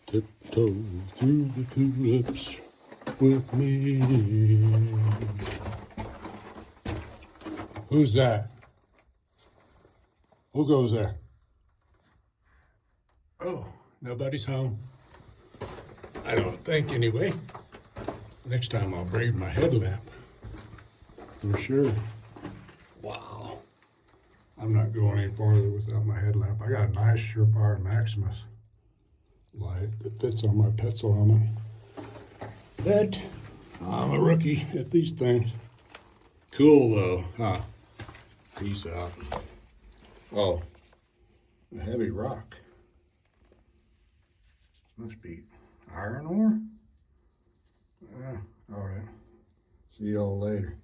Tiptoe through the tulips with me. Who's that? Who goes there? Oh, nobody's home. I don't think anyway. Next time I'll braid my headlamp. For sure. Wow. I'm not going any farther without my headlamp. I got a nice Surefire Maximus light that fits on my Petzl helmet. But I'm a rookie at these things. Cool though, huh? Peace out. Oh, a heavy rock. Must be iron ore? All right. See y'all later.